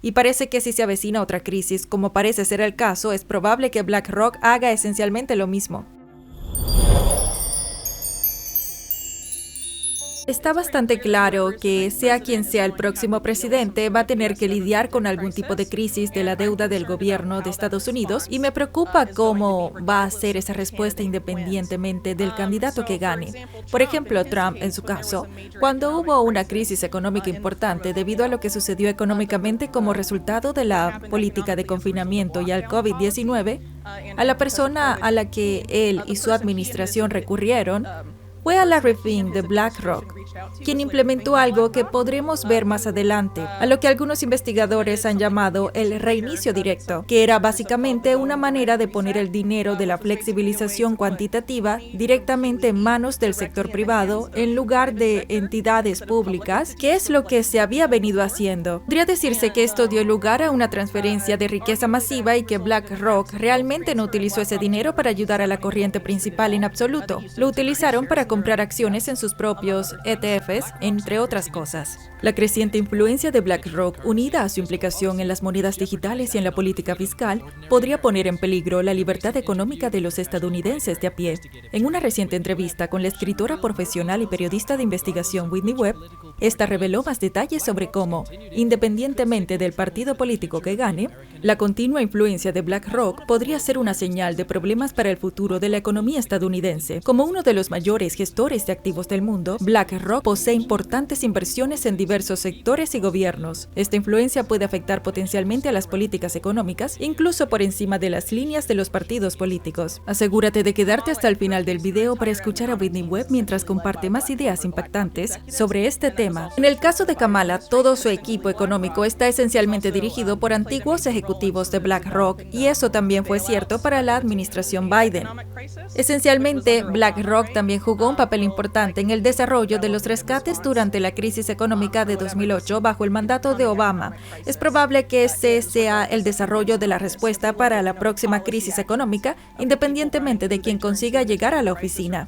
Y parece que si se avecina otra crisis, como parece ser el caso, es probable que BlackRock haga esencialmente lo mismo. Está bastante claro que, sea quien sea el próximo presidente, va a tener que lidiar con algún tipo de crisis de la deuda del gobierno de Estados Unidos y me preocupa cómo va a ser esa respuesta independientemente del candidato que gane. Por ejemplo, Trump, en su caso, cuando hubo una crisis económica importante debido a lo que sucedió económicamente como resultado de la política de confinamiento y al COVID-19, a la persona a la que él y su administración recurrieron fue a Larry Fink de BlackRock, quien implementó algo que podremos ver más adelante, a lo que algunos investigadores han llamado el reinicio directo, que era básicamente una manera de poner el dinero de la flexibilización cuantitativa directamente en manos del sector privado en lugar de entidades públicas, que es lo que se había venido haciendo. Podría decirse que esto dio lugar a una transferencia de riqueza masiva y que BlackRock realmente no utilizó ese dinero para ayudar a la corriente principal en absoluto. Lo utilizaron para comprar acciones en sus propios ETFs, entre otras cosas. La creciente influencia de BlackRock, unida a su implicación en las monedas digitales y en la política fiscal, podría poner en peligro la libertad económica de los estadounidenses de a pie. En una reciente entrevista con la escritora profesional y periodista de investigación Whitney Webb, esta reveló más detalles sobre cómo, independientemente del partido político que gane, la continua influencia de BlackRock podría ser una señal de problemas para el futuro de la economía estadounidense. Como uno de los mayores gestores de activos del mundo, BlackRock posee importantes inversiones en diversos sectores y gobiernos. Esta influencia puede afectar potencialmente a las políticas económicas, incluso por encima de las líneas de los partidos políticos. Asegúrate de quedarte hasta el final del video para escuchar a Whitney Webb mientras comparte más ideas impactantes sobre este tema. En el caso de Kamala, todo su equipo económico está esencialmente dirigido por antiguos ejecutivos de BlackRock, y eso también fue cierto para la administración Biden. Esencialmente, BlackRock también jugó un papel importante en el desarrollo de los rescates durante la crisis económica de 2008 bajo el mandato de Obama. Es probable que ese sea el desarrollo de la respuesta para la próxima crisis económica, independientemente de quién consiga llegar a la oficina.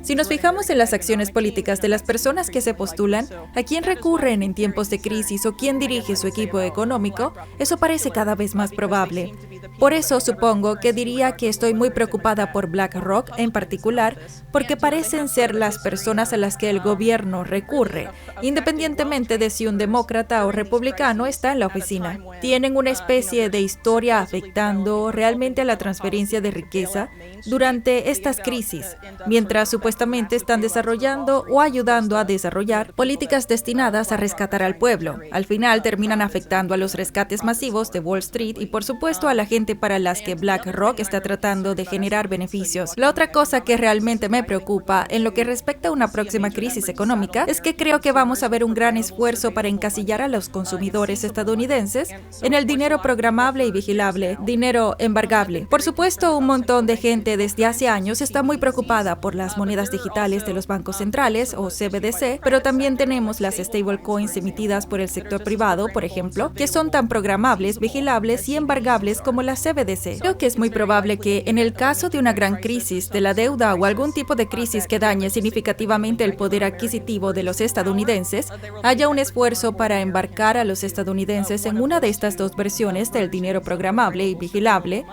Si nos fijamos en las acciones políticas de las personas que se postulan, a quién recurren en tiempos de crisis o quién dirige su equipo económico, eso parece cada vez más probable. Por eso supongo que diría que estoy muy preocupada por BlackRock en particular, porque parecen ser las personas a las que el gobierno recurre, independientemente de si un demócrata o republicano está en la oficina. Tienen una especie de historia afectando realmente a la transferencia de riqueza durante estas crisis, mientras supuestamente están desarrollando o ayudando a desarrollar políticas destinadas a rescatar al pueblo. Al final terminan afectando a los rescates masivos de Wall Street y por supuesto a la gente para las que BlackRock está tratando de generar beneficios. La otra cosa que realmente me preocupa en lo que respecta a una próxima crisis económica es que creo que vamos a ver un gran esfuerzo para encasillar a los consumidores estadounidenses en el dinero programable y vigilable, dinero embargable. Por supuesto, un montón de gente desde hace años está muy preocupada por las monedas digitales de los bancos centrales o CBDC, pero también tenemos las stablecoins emitidas por el sector privado, por ejemplo, que son tan programables, vigilables y embargables como las CBDC. Creo que es muy probable que, en el caso de una gran crisis de la deuda o algún tipo de crisis que dañe significativamente el poder adquisitivo de los estadounidenses, haya un esfuerzo para embarcar a los estadounidenses en una de estas dos versiones del dinero programable y vigilable,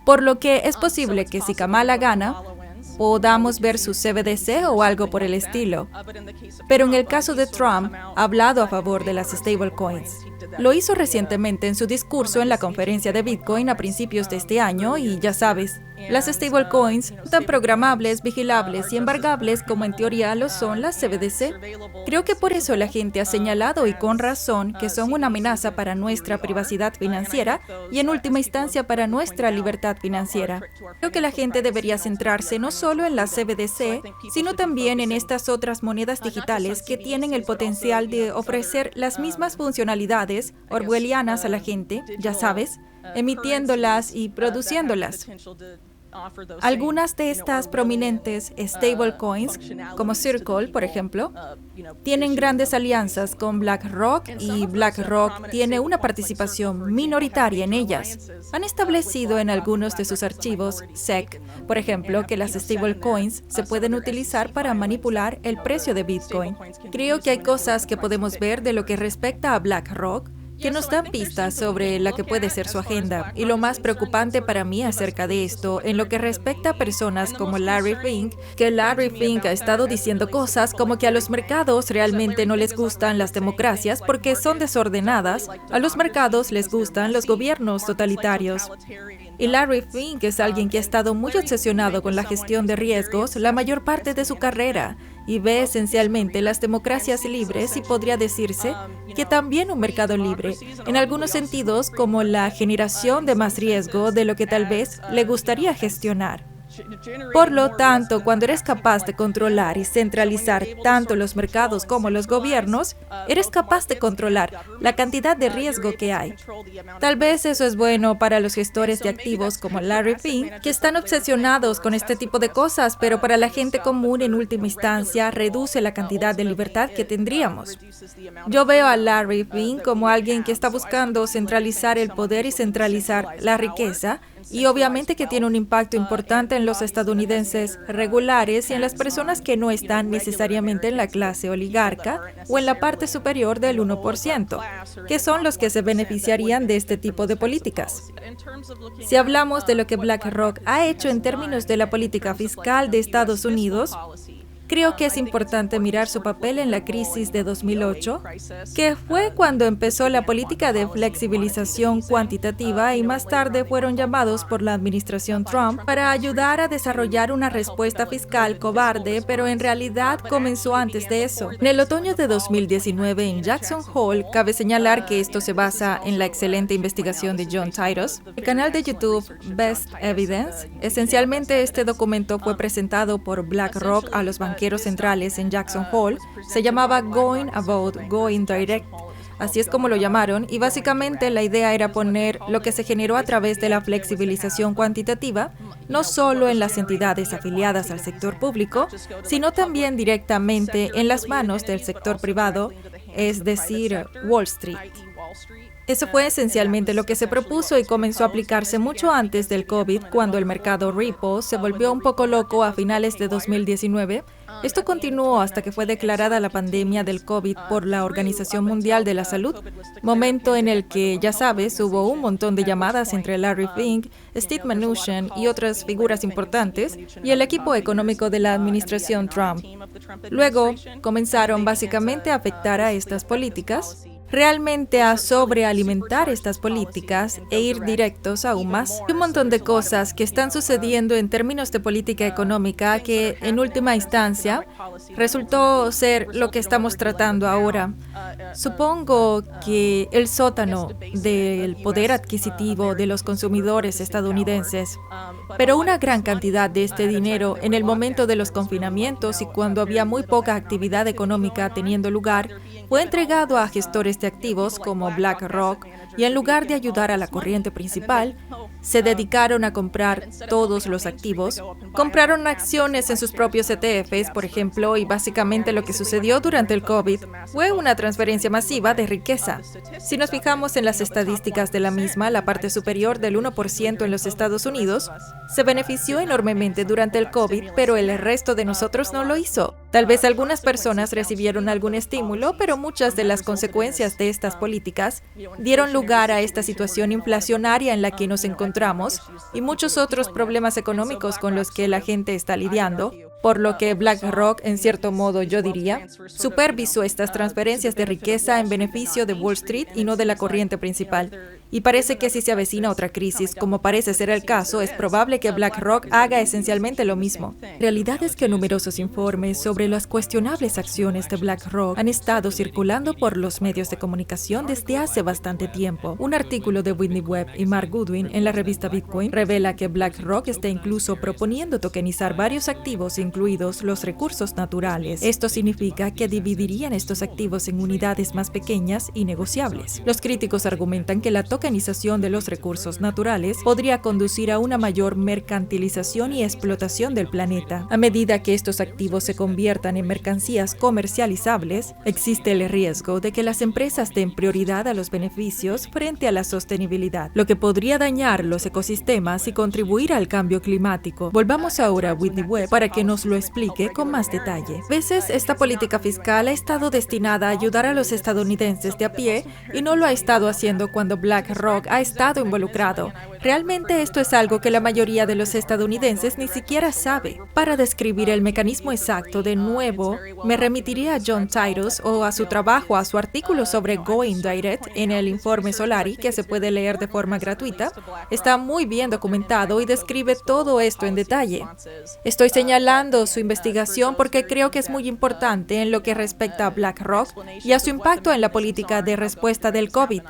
por lo que es posible que si Kamala gana, podamos ver su CBDC o algo por el estilo. Pero en el caso de Trump, ha hablado a favor de las stablecoins. Lo hizo recientemente en su discurso en la conferencia de Bitcoin a principios de este año y ya sabes, las stablecoins tan programables, vigilables y embargables como en teoría lo son las CBDC. Creo que por eso la gente ha señalado, y con razón, que son una amenaza para nuestra privacidad financiera y en última instancia para nuestra libertad financiera. Creo que la gente debería centrarse no solo en las CBDC, sino también en estas otras monedas digitales que tienen el potencial de ofrecer las mismas funcionalidades orwellianas a la gente, ya sabes, emitiéndolas y produciéndolas. Algunas de estas prominentes stablecoins, como Circle, por ejemplo, tienen grandes alianzas con BlackRock y BlackRock tiene una participación minoritaria en ellas. Han establecido en algunos de sus archivos SEC, por ejemplo, que las stablecoins se pueden utilizar para manipular el precio de Bitcoin. Creo que hay cosas que podemos ver de lo que respecta a BlackRock que nos dan pistas sobre la que puede ser su agenda. Y lo más preocupante para mí acerca de esto, en lo que respecta a personas como Larry Fink, que Larry Fink ha estado diciendo cosas como que a los mercados realmente no les gustan las democracias porque son desordenadas, a los mercados les gustan los gobiernos totalitarios. Y Larry Fink es alguien que ha estado muy obsesionado con la gestión de riesgos la mayor parte de su carrera y ve esencialmente las democracias libres y podría decirse que también un mercado libre, en algunos sentidos como la generación de más riesgo de lo que tal vez le gustaría gestionar. Por lo tanto, cuando eres capaz de controlar y centralizar tanto los mercados como los gobiernos, eres capaz de controlar la cantidad de riesgo que hay. Tal vez eso es bueno para los gestores de activos como Larry Fink, que están obsesionados con este tipo de cosas, pero para la gente común en última instancia reduce la cantidad de libertad que tendríamos. Yo veo a Larry Fink como alguien que está buscando centralizar el poder y centralizar la riqueza, y obviamente que tiene un impacto importante en los estadounidenses regulares y en las personas que no están necesariamente en la clase oligarca o en la parte superior del 1%, que son los que se beneficiarían de este tipo de políticas. Si hablamos de lo que BlackRock ha hecho en términos de la política fiscal de Estados Unidos, creo que es importante mirar su papel en la crisis de 2008, que fue cuando empezó la política de flexibilización cuantitativa y más tarde fueron llamados por la administración Trump para ayudar a desarrollar una respuesta fiscal cobarde, pero en realidad comenzó antes de eso. En el otoño de 2019 en Jackson Hole, cabe señalar que esto se basa en la excelente investigación de John Titus, el canal de YouTube Best Evidence. Esencialmente este documento fue presentado por BlackRock a los banqueros centrales en Jackson Hole. Se llamaba Going About Going Direct, así es como lo llamaron, y básicamente la idea era poner lo que se generó a través de la flexibilización cuantitativa, no solo en las entidades afiliadas al sector público, sino también directamente en las manos del sector privado, es decir, Wall Street. Eso fue esencialmente lo que se propuso y comenzó a aplicarse mucho antes del COVID, cuando el mercado repo se volvió un poco loco a finales de 2019. Esto continuó hasta que fue declarada la pandemia del COVID por la Organización Mundial de la Salud, momento en el que, ya sabes, hubo un montón de llamadas entre Larry Fink, Steve Mnuchin y otras figuras importantes y el equipo económico de la administración Trump. Luego, comenzaron básicamente a afectar a estas políticas, realmente a sobrealimentar estas políticas e ir directos aún más. Hay un montón de cosas que están sucediendo en términos de política económica que, en última instancia, resultó ser lo que estamos tratando ahora. Supongo que el sótano del poder adquisitivo de los consumidores estadounidenses, pero una gran cantidad de este dinero en el momento de los confinamientos y cuando había muy poca actividad económica teniendo lugar, fue entregado a gestores de activos como BlackRock y en lugar de ayudar a la corriente principal, se dedicaron a comprar todos los activos, compraron acciones en sus propios ETFs, por ejemplo, y básicamente lo que sucedió durante el COVID fue una transferencia masiva de riqueza. Si nos fijamos en las estadísticas de la misma, la parte superior del 1% en los Estados Unidos se benefició enormemente durante el COVID, pero el resto de nosotros no lo hizo. Tal vez algunas personas recibieron algún estímulo, pero muchas de las consecuencias de estas políticas dieron lugar a esta situación inflacionaria en la que nos encontramos y muchos otros problemas económicos con los que la gente está lidiando, por lo que BlackRock, en cierto modo yo diría, supervisó estas transferencias de riqueza en beneficio de Wall Street y no de la corriente principal. Y parece que si se avecina otra crisis, como parece ser el caso, es probable que BlackRock haga esencialmente lo mismo. La realidad es que numerosos informes sobre las cuestionables acciones de BlackRock han estado circulando por los medios de comunicación desde hace bastante tiempo. Un artículo de Whitney Webb y Mark Goodwin en la revista Bitcoin revela que BlackRock está incluso proponiendo tokenizar varios activos, incluidos los recursos naturales. Esto significa que dividirían estos activos en unidades más pequeñas y negociables. Los críticos argumentan que la tokenización organización de los recursos naturales podría conducir a una mayor mercantilización y explotación del planeta. A medida que estos activos se conviertan en mercancías comercializables, existe el riesgo de que las empresas den prioridad a los beneficios frente a la sostenibilidad, lo que podría dañar los ecosistemas y contribuir al cambio climático. Volvamos ahora a Whitney Webb para que nos lo explique con más detalle. A veces esta política fiscal ha estado destinada a ayudar a los estadounidenses de a pie y no lo ha estado haciendo cuando BlackRock ha estado involucrado. Realmente esto es algo que la mayoría de los estadounidenses ni siquiera sabe. Para describir el mecanismo exacto, de nuevo, me remitiré a John Titus o a su trabajo, a su artículo sobre Going Direct en el informe Solari, que se puede leer de forma gratuita. Está muy bien documentado y describe todo esto en detalle. Estoy señalando su investigación porque creo que es muy importante en lo que respecta a BlackRock y a su impacto en la política de respuesta del COVID.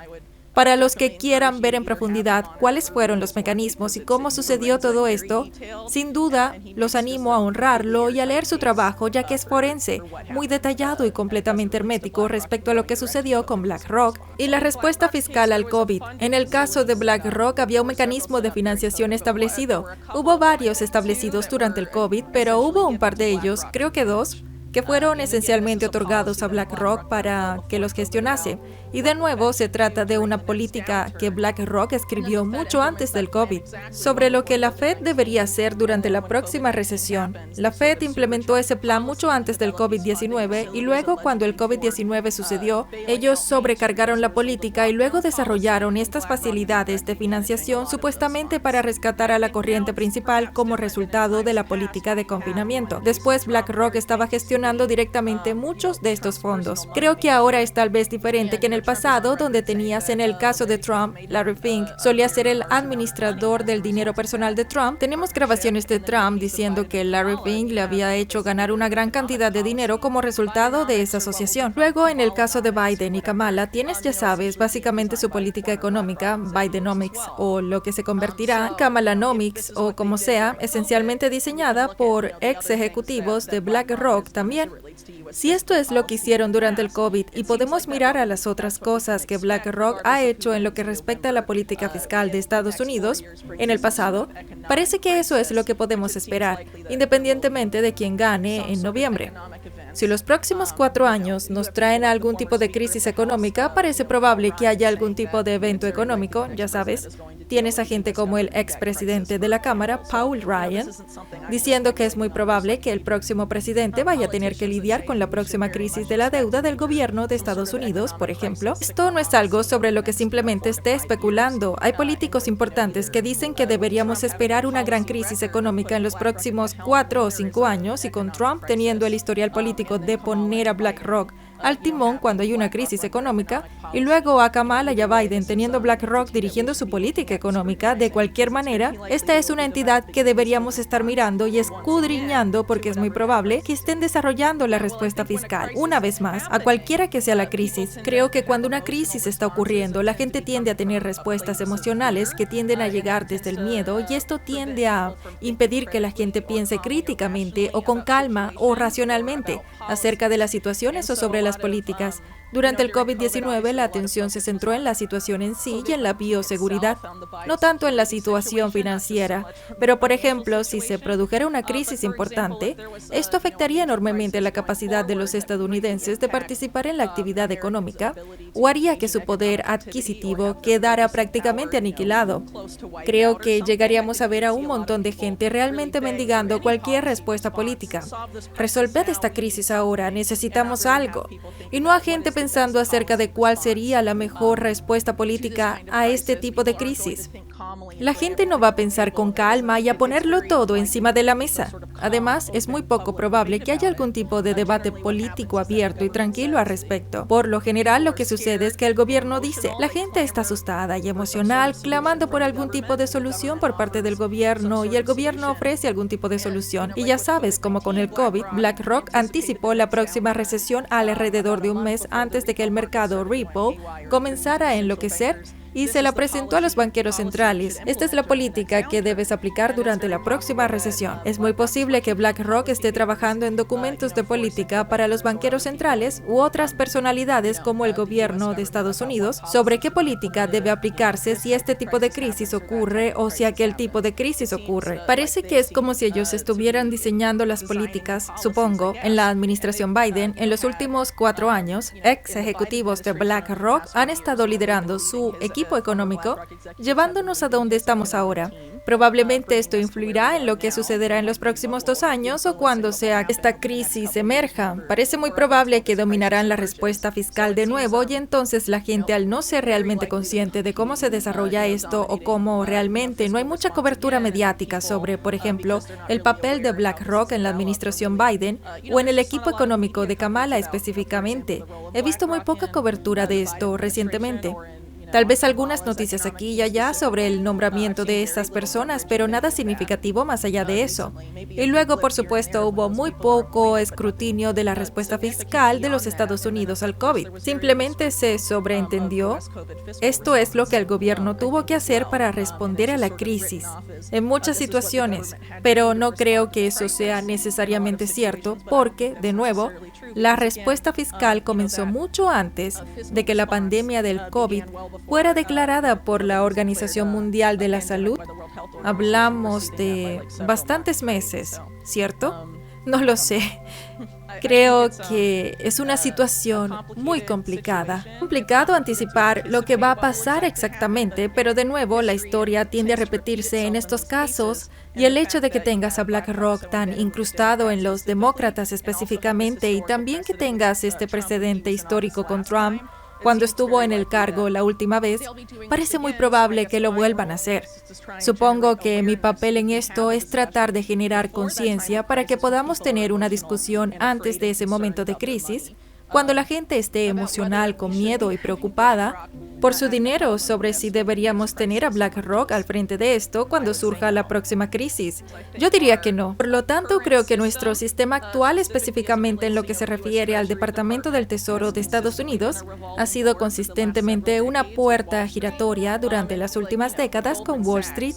Para los que quieran ver en profundidad cuáles fueron los mecanismos y cómo sucedió todo esto, sin duda los animo a honrarlo y a leer su trabajo, ya que es forense, muy detallado y completamente hermético respecto a lo que sucedió con BlackRock y la respuesta fiscal al COVID. En el caso de BlackRock había un mecanismo de financiación establecido. Hubo varios establecidos durante el COVID, pero hubo un par de ellos, creo que 2, que fueron esencialmente otorgados a BlackRock para que los gestionase. Y de nuevo, se trata de una política que BlackRock escribió mucho antes del COVID, sobre lo que la Fed debería hacer durante la próxima recesión. La Fed implementó ese plan mucho antes del COVID-19 y luego, cuando el COVID-19 sucedió, ellos sobrecargaron la política y luego desarrollaron estas facilidades de financiación supuestamente para rescatar a la corriente principal como resultado de la política de confinamiento. Después, BlackRock estaba gestionando directamente muchos de estos fondos. Creo que ahora es tal vez diferente que en el pasado, donde tenías en el caso de Trump, Larry Fink solía ser el administrador del dinero personal de Trump. Tenemos grabaciones de Trump diciendo que Larry Fink le había hecho ganar una gran cantidad de dinero como resultado de esa asociación. Luego, en el caso de Biden y Kamala, tienes, ya sabes, básicamente su política económica, Bidenomics, o lo que se convertirá Kamalanomics, o como sea, esencialmente diseñada por ex ejecutivos de BlackRock también. Si esto es lo que hicieron durante el COVID y podemos mirar a las otras cosas que BlackRock ha hecho en lo que respecta a la política fiscal de Estados Unidos en el pasado, parece que eso es lo que podemos esperar, independientemente de quién gane en noviembre. Si los próximos 4 años nos traen a algún tipo de crisis económica, parece probable que haya algún tipo de evento económico, ya sabes. Tienes a gente como el expresidente de la Cámara, Paul Ryan, diciendo que es muy probable que el próximo presidente vaya a tener que lidiar con la próxima crisis de la deuda del gobierno de Estados Unidos, por ejemplo. Esto no es algo sobre lo que simplemente esté especulando. Hay políticos importantes que dicen que deberíamos esperar una gran crisis económica en los próximos 4 o 5 años, y con Trump teniendo el historial político de poner a BlackRock al timón cuando hay una crisis económica, y luego a Kamala y a Biden teniendo BlackRock dirigiendo su política económica, de cualquier manera, esta es una entidad que deberíamos estar mirando y escudriñando porque es muy probable que estén desarrollando la respuesta fiscal. Una vez más, a cualquiera que sea la crisis, creo que cuando una crisis está ocurriendo, la gente tiende a tener respuestas emocionales que tienden a llegar desde el miedo, y esto tiende a impedir que la gente piense críticamente o con calma o racionalmente acerca de las situaciones o sobre las políticas. Durante el COVID-19, la atención se centró en la situación en sí y en la bioseguridad, no tanto en la situación financiera. Pero, por ejemplo, si se produjera una crisis importante, esto afectaría enormemente la capacidad de los estadounidenses de participar en la actividad económica o haría que su poder adquisitivo quedara prácticamente aniquilado. Creo que llegaríamos a ver a un montón de gente realmente mendigando cualquier respuesta política. Resolved esta crisis ahora, necesitamos algo. Y no a gente pensando acerca de cuál sería la mejor respuesta política a este tipo de crisis. La gente no va a pensar con calma y a ponerlo todo encima de la mesa. Además, es muy poco probable que haya algún tipo de debate político abierto y tranquilo al respecto. Por lo general, lo que sucede es que el gobierno dice, la gente está asustada y emocional, clamando por algún tipo de solución por parte del gobierno, y el gobierno ofrece algún tipo de solución. Y ya sabes, como con el COVID, BlackRock anticipó la próxima recesión alrededor de un mes antes de que el mercado Ripple comenzara a enloquecer, y se la presentó a los banqueros centrales. Esta es la política que debes aplicar durante la próxima recesión. Es muy posible que BlackRock esté trabajando en documentos de política para los banqueros centrales u otras personalidades como el gobierno de Estados Unidos sobre qué política debe aplicarse si este tipo de crisis ocurre o si aquel tipo de crisis ocurre. Parece que es como si ellos estuvieran diseñando las políticas, supongo, en la administración Biden. En los últimos 4 años, ex ejecutivos de BlackRock han estado liderando su equipo económico, llevándonos a donde estamos ahora. Probablemente esto influirá en lo que sucederá en los próximos 2 años o cuando sea que esta crisis emerja. Parece muy probable que dominarán la respuesta fiscal de nuevo y entonces la gente, al no ser realmente consciente de cómo se desarrolla esto o cómo realmente no hay mucha cobertura mediática sobre, por ejemplo, el papel de BlackRock en la administración Biden o en el equipo económico de Kamala específicamente. He visto muy poca cobertura de esto recientemente. Tal vez algunas noticias aquí y allá sobre el nombramiento de estas personas, pero nada significativo más allá de eso. Y luego, por supuesto, hubo muy poco escrutinio de la respuesta fiscal de los Estados Unidos al COVID. Simplemente se sobreentendió. Esto es lo que el gobierno tuvo que hacer para responder a la crisis, en muchas situaciones, pero no creo que eso sea necesariamente cierto porque, de nuevo, la respuesta fiscal comenzó mucho antes de que la pandemia del COVID fuera declarada por la Organización Mundial de la Salud. Hablamos de bastantes meses, ¿cierto? No lo sé. Creo que es una situación muy complicada. Es complicado anticipar lo que va a pasar exactamente, pero de nuevo la historia tiende a repetirse en estos casos y el hecho de que tengas a BlackRock tan incrustado en los demócratas específicamente y también que tengas este precedente histórico con Trump cuando estuvo en el cargo la última vez, parece muy probable que lo vuelvan a hacer. Supongo que mi papel en esto es tratar de generar conciencia para que podamos tener una discusión antes de ese momento de crisis, cuando la gente esté emocional, con miedo y preocupada por su dinero sobre si deberíamos tener a BlackRock al frente de esto cuando surja la próxima crisis. Yo diría que no. Por lo tanto, creo que nuestro sistema actual, específicamente en lo que se refiere al Departamento del Tesoro de Estados Unidos, ha sido consistentemente una puerta giratoria durante las últimas décadas con Wall Street,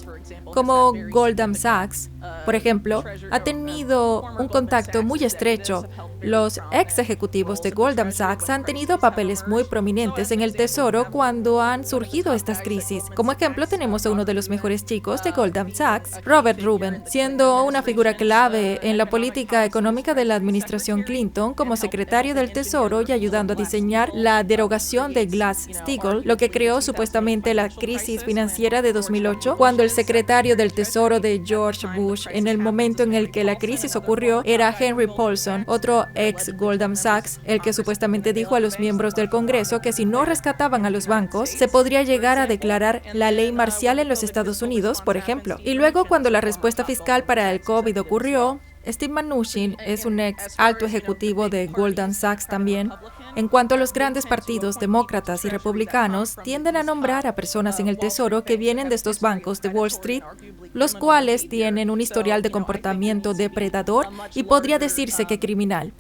como Goldman Sachs, por ejemplo, ha tenido un contacto muy estrecho. Los ex ejecutivos de Goldman Sachs han tenido papeles muy prominentes en el Tesoro cuando han surgido estas crisis. Como ejemplo, tenemos a uno de los mejores chicos de Goldman Sachs, Robert Rubin, siendo una figura clave en la política económica de la administración Clinton como secretario del Tesoro y ayudando a diseñar la derogación de Glass-Steagall, lo que creó supuestamente la crisis financiera de 2008, cuando el secretario del Tesoro de George Bush, en el momento en el que la crisis ocurrió, era Henry Paulson, otro ex Goldman Sachs, el que supuestamente dijo a los miembros del Congreso que si no rescataban a los bancos, se podría llegar a declarar la ley marcial en los Estados Unidos, por ejemplo. Y luego, cuando la respuesta fiscal para el COVID ocurrió, Steve Mnuchin es un ex alto ejecutivo de Goldman Sachs también. En cuanto a los grandes partidos demócratas y republicanos, tienden a nombrar a personas en el Tesoro que vienen de estos bancos de Wall Street, los cuales tienen un historial de comportamiento depredador y podría decirse que criminal.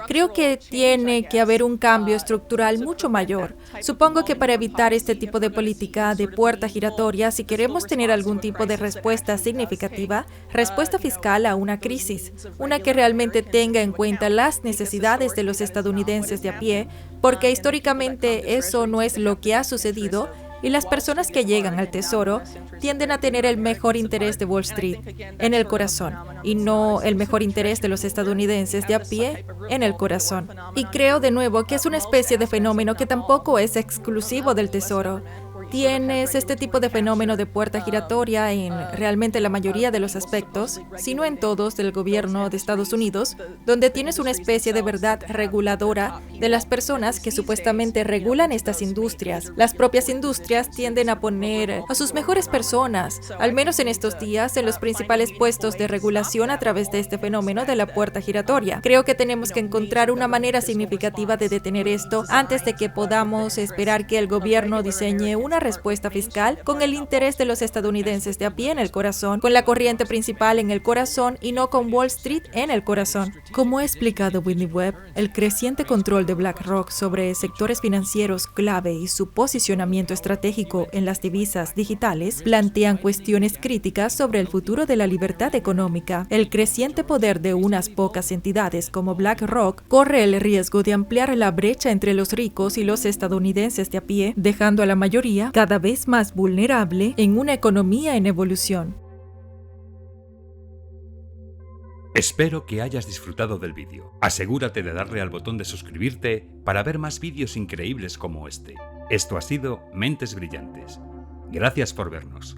Creo que tiene que haber un cambio estructural mucho mayor. Supongo que para evitar este tipo de política de puerta giratoria, si queremos tener algún tipo de respuesta significativa, respuesta fiscal a una crisis, una que realmente tenga en cuenta las necesidades de los estadounidenses de a pie, porque históricamente eso no es lo que ha sucedido. Y las personas que llegan al Tesoro tienden a tener el mejor interés de Wall Street en el corazón y no el mejor interés de los estadounidenses de a pie en el corazón. Y creo de nuevo que es una especie de fenómeno que tampoco es exclusivo del Tesoro. Tienes este tipo de fenómeno de puerta giratoria en realmente la mayoría de los aspectos, si no en todos, del gobierno de Estados Unidos, donde tienes una especie de verdad reguladora de las personas que supuestamente regulan estas industrias. Las propias industrias tienden a poner a sus mejores personas, al menos en estos días, en los principales puestos de regulación a través de este fenómeno de la puerta giratoria. Creo que tenemos que encontrar una manera significativa de detener esto antes de que podamos esperar que el gobierno diseñe una una respuesta fiscal con el interés de los estadounidenses de a pie en el corazón, con la corriente principal en el corazón y no con Wall Street en el corazón. Como ha explicado Whitney Webb, el creciente control de BlackRock sobre sectores financieros clave y su posicionamiento estratégico en las divisas digitales plantean cuestiones críticas sobre el futuro de la libertad económica. El creciente poder de unas pocas entidades como BlackRock corre el riesgo de ampliar la brecha entre los ricos y los estadounidenses de a pie, dejando a la mayoría cada vez más vulnerable en una economía en evolución. Espero que hayas disfrutado del vídeo. Asegúrate de darle al botón de suscribirte para ver más vídeos increíbles como este. Esto ha sido Mentes Brillantes. Gracias por vernos.